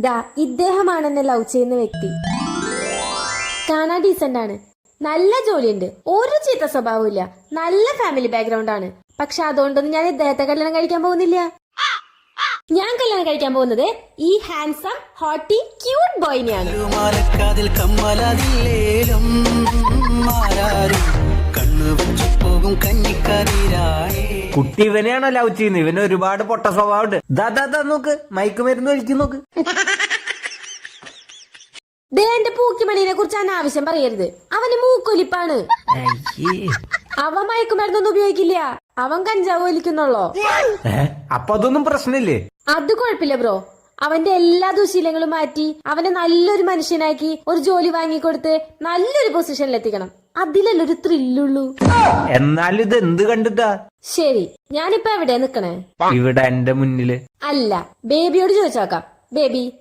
ദാ ഇദ്ദേഹമാണ് എന്നെ ലവ് ചെയ്യുന്ന വ്യക്തി. കാണാൻ ഡീസന്റ് ആണ്, നല്ല ജോലിയുണ്ട്, ഒരു ചീത്ത സ്വഭാവമില്ല, നല്ല ഫാമിലി ബാക്ക്ഗ്രൗണ്ട് ആണ്. പക്ഷെ അതുകൊണ്ടൊന്നും ഞാൻ ഇദ്ദേഹത്തെ കല്യാണം കഴിക്കാൻ പോകുന്നില്ല. ഞാൻ കല്യാണം കഴിക്കാൻ പോകുന്നത് ഈ ഹാൻസം ഹോട്ടി ക്യൂട്ട് ബോയിനെയാണ്. കുട്ടി ഇവനെയാണോ ലവ് ചെയ്യുന്നത്? ഇവന് ഒരുപാട് പൊട്ട സ്വഭാവമുണ്ട്. ദാ നോക്ക്, മയക്കുമരുന്ന് വലിക്കും നോക്ക്. എന്റെ പൂക്കിമണിനെ കുറിച്ച് അനാവശ്യം പറയരുത്. അവന് മൂക്കൊലിപ്പാണ്. അവൻ മയക്കുമരുന്നൊന്നും ഉപയോഗിക്കില്ല, അവൻ കഞ്ചാവ് വലിക്കുന്നുള്ളോ. അപ്പൊ അതൊന്നും പ്രശ്നമില്ലേ? അത് കുഴപ്പമില്ല ബ്രോ. അവന്റെ എല്ലാ ദുശീലങ്ങളും മാറ്റി അവനെ നല്ലൊരു മനുഷ്യനാക്കി ഒരു ജോലി വാങ്ങിക്കൊടുത്ത് നല്ലൊരു പൊസിഷനിലെത്തിക്കണം. അതിലല്ലേ ഒരു ത്രില്ലുള്ളൂ. എന്നാലും ഇത് എന്ത് കണ്ടിട്ടാ? ശരി, ഞാനിപ്പോ എവിടെയാ നിക്കണേ? ഇവിടെ എന്റെ മുന്നില്. അല്ല, ബേബിയോട് ചോദിച്ചോക്കാം. ബേബി,